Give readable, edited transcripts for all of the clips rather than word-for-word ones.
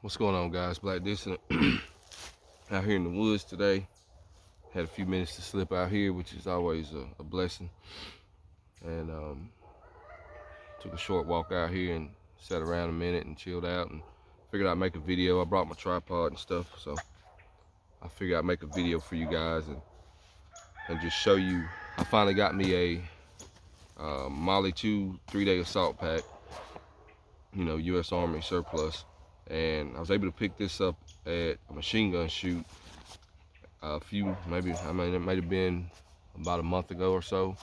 What's going on, guys? Black Dissident out here in the woods today. Had a few minutes to slip out here, which is always a blessing. And took a short walk out here and sat around a minute and chilled out and figured I'd make a video. I brought my tripod and stuff, so I figured I'd make a video for you guys and just show you. I finally got me a Molly 2 3-day assault pack, U.S. Army surplus. And I was able to pick this up at a machine gun shoot it might have been about a month ago or so,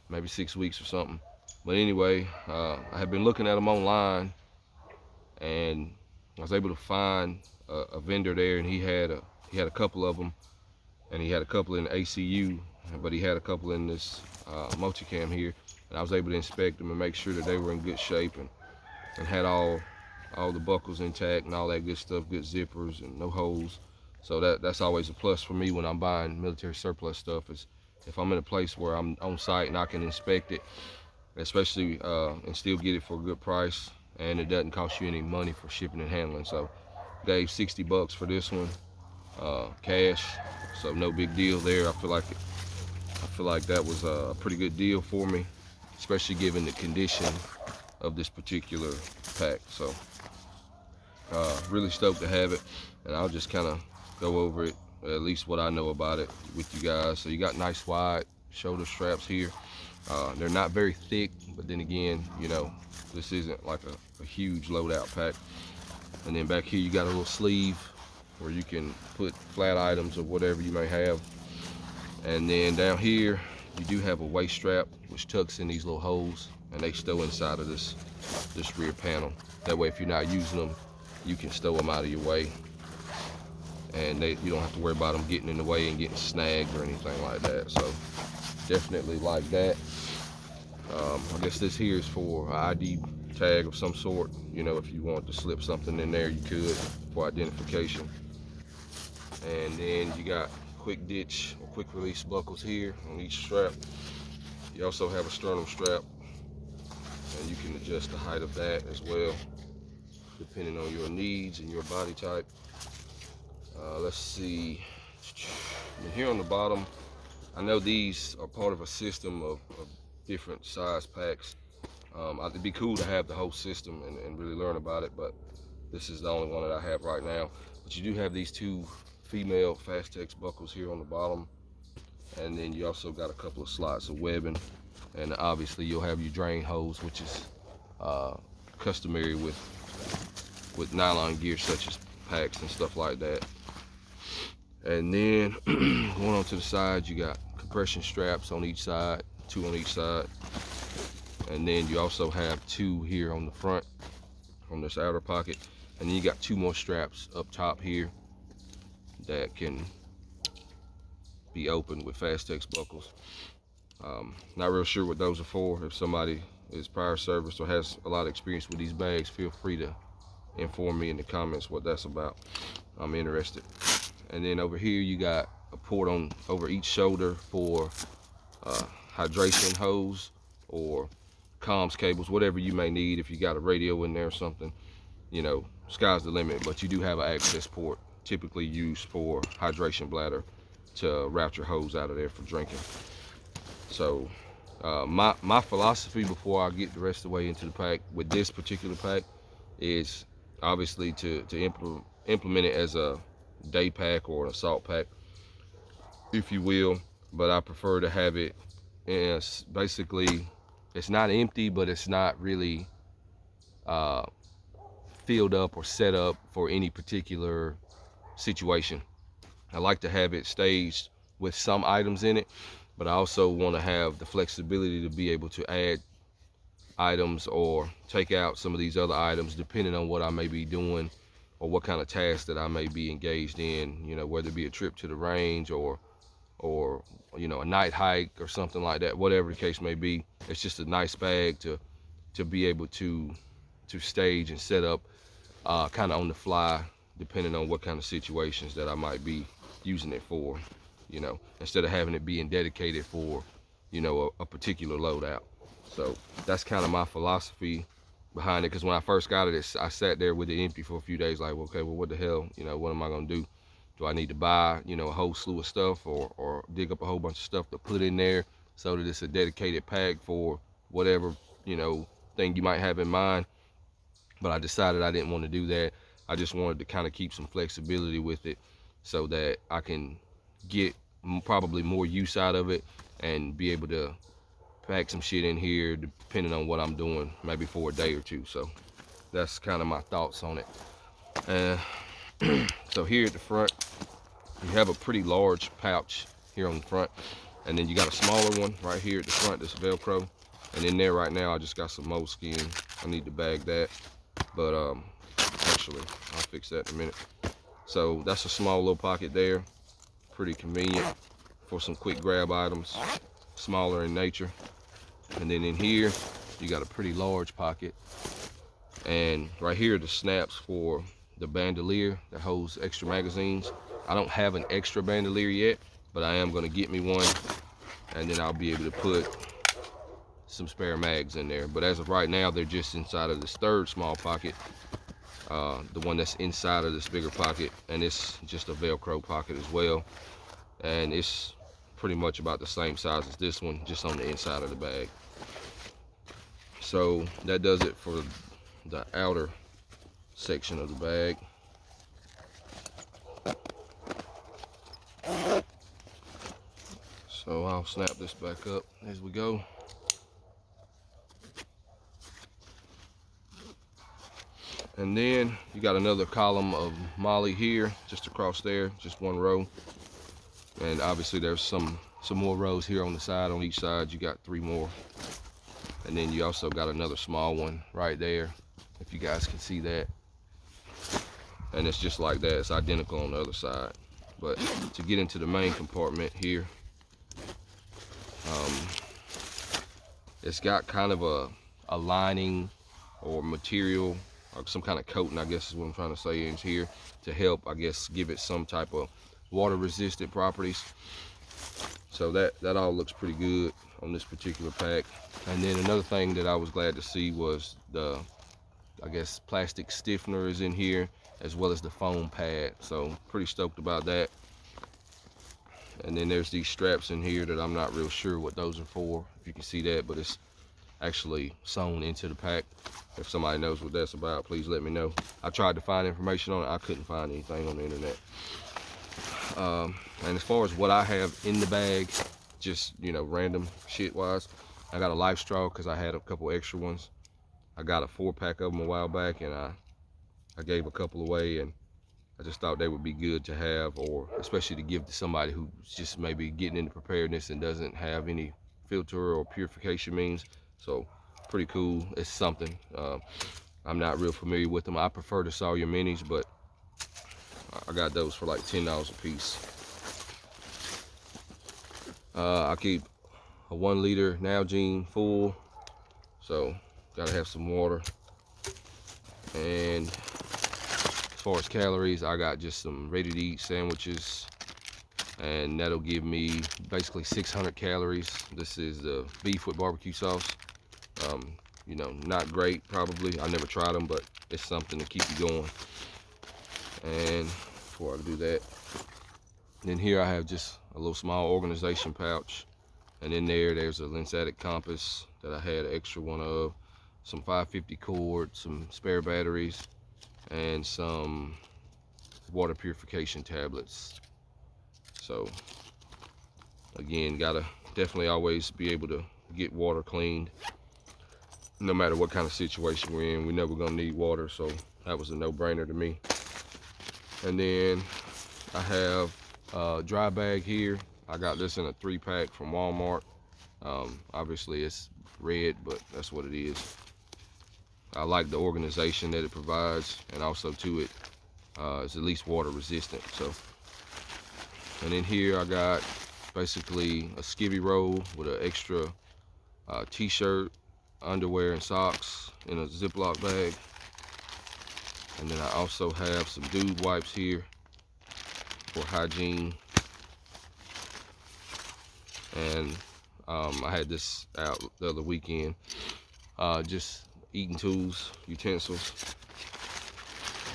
maybe 6 weeks or something. But anyway, I had been looking at them online, and I was able to find a vendor there, and he had a couple of them, and he had a couple in the ACU, but he had a couple in this multicam here, and I was able to inspect them and make sure that they were in good shape and had all the buckles intact and all that good stuff, good zippers and no holes. So that's always a plus for me when I'm buying military surplus stuff, is if I'm in a place where I'm on site and I can inspect it, especially and still get it for a good price, and it doesn't cost you any money for shipping and handling. So gave $60 for this one, cash, so no big deal there. I feel like that was a pretty good deal for me, especially given the condition of this particular pack. So really stoked to have it, and I'll just kind of go over it, at least what I know about it, with you guys. So you got nice wide shoulder straps here. They're not very thick, but then again, this isn't like a huge loadout pack. And then back here you got a little sleeve where you can put flat items or whatever you may have. And then down here you do have a waist strap which tucks in these little holes, and they stow inside of this rear panel. That way, if you're not using them, you can stow them out of your way, and you don't have to worry about them getting in the way and getting snagged or anything like that. So definitely like that. I guess this here is for an ID tag of some sort. If you want to slip something in there, you could, for identification. And then you got quick ditch or quick release buckles here on each strap. You also have a sternum strap, and you can adjust the height of that as well, depending on your needs and your body type. Let's see. And here on the bottom, I know these are part of a system of different size packs. It'd be cool to have the whole system and really learn about it, but this is the only one that I have right now. But you do have these two female Fastex buckles here on the bottom, and then you also got a couple of slots of webbing, and obviously you'll have your drain hose, which is customary with nylon gear such as packs and stuff like that. And then going on to the side, you got compression straps on each side, 2 on each side. And then you also have 2 here on the front, on this outer pocket. And then you got 2 more straps up top here that can be opened with Fastex buckles. Not real sure what those are for. If somebody is prior service or has a lot of experience with these bags, feel free to inform me in the comments what that's about. I'm interested. And then over here you got a port on over each shoulder for hydration hose or comms cables, whatever you may need. If you got a radio in there or something, sky's the limit. But you do have an access port, typically used for hydration bladder, to route your hose out of there for drinking. So my philosophy before I get the rest of the way into the pack with this particular pack is obviously to implement it as a day pack or an assault pack, if you will. But I prefer to have it as basically, it's not empty, but it's not really filled up or set up for any particular situation. I like to have it staged with some items in it, but I also want to have the flexibility to be able to add items or take out some of these other items depending on what I may be doing or what kind of task that I may be engaged in, whether it be a trip to the range or a night hike or something like that. Whatever the case may be, it's just a nice bag to be able to stage and set up kind of on the fly, depending on what kind of situations that I might be using it for, instead of having it being dedicated for a particular loadout. So that's kind of my philosophy behind it, because when I first got it, I sat there with it empty for a few days, like, okay, well, what the hell, what am I gonna do? Do I need to buy, a whole slew of stuff, or dig up a whole bunch of stuff to put in there so that it's a dedicated pack for whatever, thing you might have in mind? But I decided I didn't want to do that. I just wanted to kind of keep some flexibility with it so that I can get probably more use out of it and be able to pack some shit in here depending on what I'm doing, maybe for a day or two. So that's kind of my thoughts on it. So here at the front, you have a pretty large pouch here on the front, and then you got a smaller one right here at the front that's Velcro. And in there right now, I just got some moleskin. I need to bag that, but actually I'll fix that in a minute. So that's a small little pocket there, pretty convenient for some quick grab items, smaller in nature. And then in here you got a pretty large pocket, and right here are the snaps for the bandolier that holds extra magazines. I don't have an extra bandolier yet, but I am going to get me one, and then I'll be able to put some spare mags in there. But as of right now, they're just inside of this third small pocket, the one that's inside of this bigger pocket, and it's just a Velcro pocket as well, and it's pretty much about the same size as this one, just on the inside of the bag. So that does it for the outer section of the bag. So I'll snap this back up as we go. And then you got another column of MOLLE here, just across there, just one row. And obviously there's some more rows here on the side. On each side you got 3 more. And then you also got another small one right there, if you guys can see that. And it's just like that, it's identical on the other side. But to get into the main compartment here, it's got kind of a lining or material, or some kind of coating, I guess is what I'm trying to say, in here to help, I guess, give it some type of water resistant properties. So that all looks pretty good on this particular pack. And then another thing that I was glad to see was the, I guess, plastic stiffener is in here, as well as the foam pad. So pretty stoked about that. And then there's these straps in here that I'm not real sure what those are for, if you can see that, but it's actually sewn into the pack. If somebody knows what that's about, please let me know. I tried to find information on it, I couldn't find anything on the internet. And as far as what I have in the bag, just, random shit wise, I got a Life Straw because I had a couple extra ones. I got a 4-pack of them a while back, and I gave a couple away, and I just thought they would be good to have, or especially to give to somebody who's just maybe getting into preparedness and doesn't have any filter or purification means. So pretty cool. It's something. I'm not real familiar with them. I prefer the Sawyer Minis, but I got those for like $10 a piece. I keep a 1 liter Nalgene full, so gotta have some water. And as far as calories, I got just some ready-to-eat sandwiches, and that'll give me basically 600 calories. This is the beef with barbecue sauce. Not great probably. I never tried them, but it's something to keep you going. And before I do that, then here I have just a little small organization pouch, and in there's a Lensatic compass that I had an extra one of, some 550 cord, some spare batteries, and some water purification tablets. So again, gotta definitely always be able to get water cleaned no matter what kind of situation we're in. We know we're gonna need water, so that was a no-brainer to me. And then I have a dry bag here. I got this in a 3-pack from Walmart. Obviously it's red, but that's what it is. I like the organization that it provides, and also to it, it's at least water resistant. So, and in here I got basically a skivvy roll with an extra t-shirt, underwear, and socks in a Ziploc bag. And then I also have some dude wipes here for hygiene. And I had this out the other weekend. Just eating tools, utensils.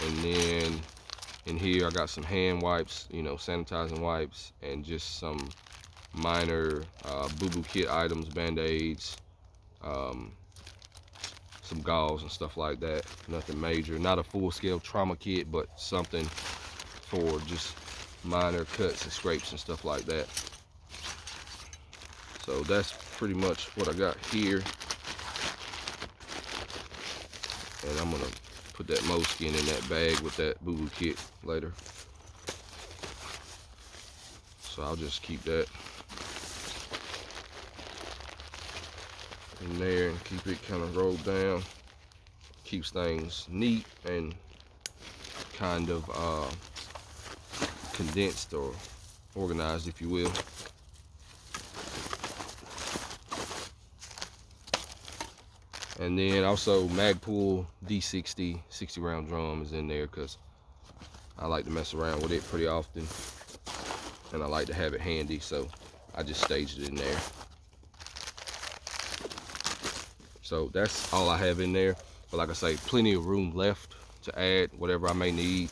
And then in here I got some hand wipes, you know, sanitizing wipes, and just some minor boo-boo kit items, band-aids, some gauze and stuff like that. Nothing major, not a full-scale trauma kit, but something for just minor cuts and scrapes and stuff like that. So that's pretty much what I got here. And I'm gonna put that moleskin in that bag with that boo-boo kit later. So I'll just keep that in there and keep it kind of rolled down. Keeps things neat and kind of condensed or organized, if you will. And then also Magpul D60 60 round drum is in there because I like to mess around with it pretty often, and I like to have it handy, so I just staged it in there. So that's all I have in there. But like I say, plenty of room left to add whatever I may need,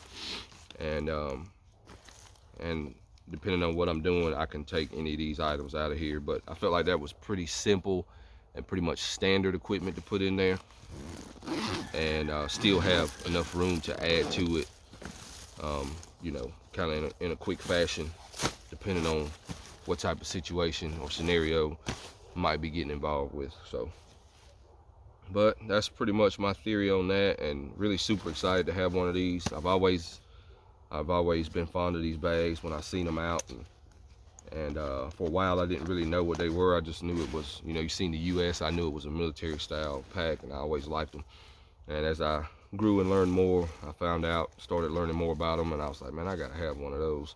and depending on what I'm doing, I can take any of these items out of here. But I felt like that was pretty simple and pretty much standard equipment to put in there, and still have enough room to add to it, you know, kind of in a quick fashion, depending on what type of situation or scenario I might be getting involved with. So, but that's pretty much my theory on that, and really super excited to have one of these. I've always been fond of these bags when I seen them out, and for a while I didn't really know what they were. I just knew it was, you know, you seen the US, I knew it was a military style pack, and I always liked them. And as I grew and learned more, I started learning more about them, and I was like, man, I gotta have one of those.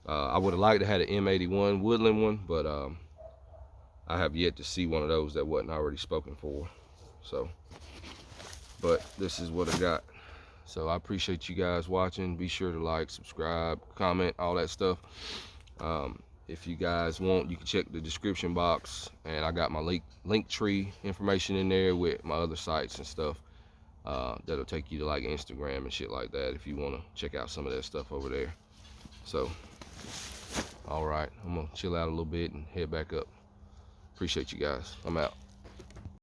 I would have liked to have an M81 Woodland one, but I have yet to see one of those that wasn't already spoken for. So, but this is what I got. So I appreciate you guys watching. Be sure to like, subscribe, comment, all that stuff. If you guys want, you can check the description box, and I got my link tree information in there with my other sites and stuff. That'll take you to like Instagram and shit like that if you want to check out some of that stuff over there. So, all right, I'm gonna chill out a little bit and head back up. Appreciate you guys. I'm out.